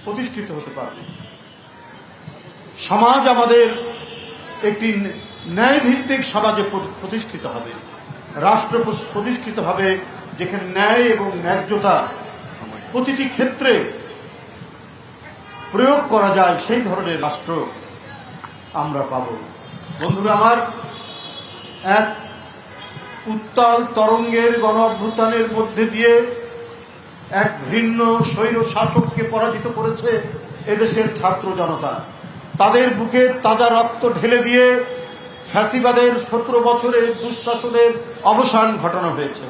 প্রতিষ্ঠিত হতে পারবে। সমাজ আমাদের একটি ন্যায়ভিত্তিক সমাজে প্রতিষ্ঠিত হবে, রাষ্ট্র প্রতিষ্ঠিত হবে যেখানে ন্যায় এবং ন্যায্যতা প্রতিটি ক্ষেত্রে প্রয়োগ করা যায়, সেই ধরনের রাষ্ট্র আমরা পাব। বন্ধুরা আমার, এক উত্তাল তরঙ্গের গণ অভ্যুত্থানের মধ্যে দিয়ে এক ঘৃণ্য স্বৈর শাসককে পরাজিত করেছে এদেশের ছাত্র জনতা। তাদের বুকে তাজা রক্ত ঢেলে দিয়ে ফ্যাসিবাদের 17 বছরের দুঃশাসনের অবসান ঘটানো হয়েছে।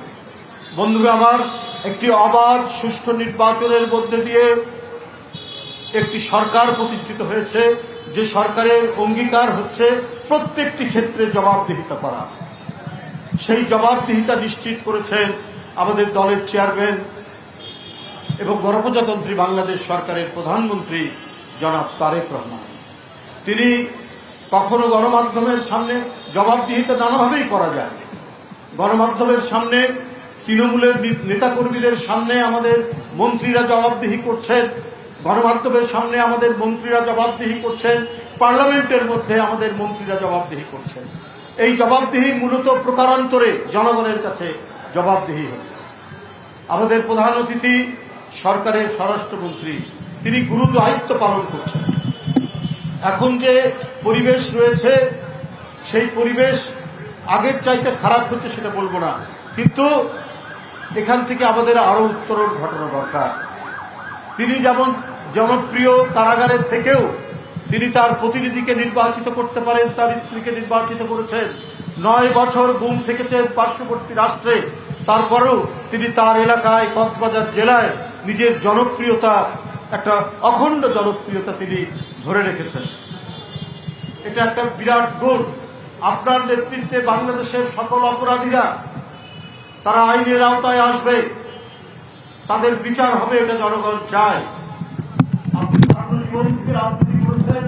বন্ধুরা আমার, একটি অবাধ সুষ্ঠু নির্বাচনের মধ্যে দিয়ে একটি সরকার প্রতিষ্ঠিত হয়েছে, যে সরকারের অঙ্গীকার হচ্ছে প্রত্যেকটি ক্ষেত্রে জবাবদিহিতা করা। সেই জবাবদিহিতা নিশ্চিত করেছেন আমাদের দলের চেয়ারম্যান এবং গণপ্রজাতন্ত্রী বাংলাদেশ সরকারের প্রধানমন্ত্রী জনাব তারেক রহমান। তিনি কখনো গণমাধ্যমের সামনে জবাবদিহিতা নানাভাবেই করা যায়। গণমাধ্যমের সামনে, তৃণমূলের নেতাকর্মীদের সামনে আমাদের মন্ত্রীরা জবাবদিহি করছেন, গণমাধ্যমের সামনে আমাদের মন্ত্রীরা জবাবদিহি করছেন, পার্লামেন্টের মধ্যে আমাদের মন্ত্রীরা জবাবদিহি করছেন। এই জবাবদিহি মূলত প্রকারান্তরে জনগণের কাছে জবাবদিহি হচ্ছে। আমাদের প্রধান অতিথি সরকারের স্বরাষ্ট্রমন্ত্রী, তিনি গুরু দায়িত্ব পালন করছেন। এখন যে পরিবেশ রয়েছে, সেই পরিবেশ আগের চাইতে খারাপ হচ্ছে সেটা বলবো না, কিন্তু এখান থেকে আমাদের আরো উত্তরণ ঘটানো দরকার। তিনি যেমন জনপ্রিয় কারাগারে থেকেও তিনি তার প্রতিনিধিকে নির্বাচিত করতে পারেন, তার স্ত্রীকে নির্বাচিত করেছেন। 9 বছর গুম থেকেছেন পার্শ্ববর্তী রাষ্ট্রে, তারপরেও তিনি তার এলাকায় কক্সবাজার জেলায় নিজের জনপ্রিয়তা, একটা অখণ্ড জনপ্রিয়তা তিনি ধরে রেখেছেন। এটা একটা বিরাট গুণ। আপনার নেতৃত্বে বাংলাদেশের সকল অপরাধীরা তারা আইনের আওতায় আসবে, তাদের বিচার হবে, এটা জনগণ চায়। আপনি রাজনীতি করেছেন,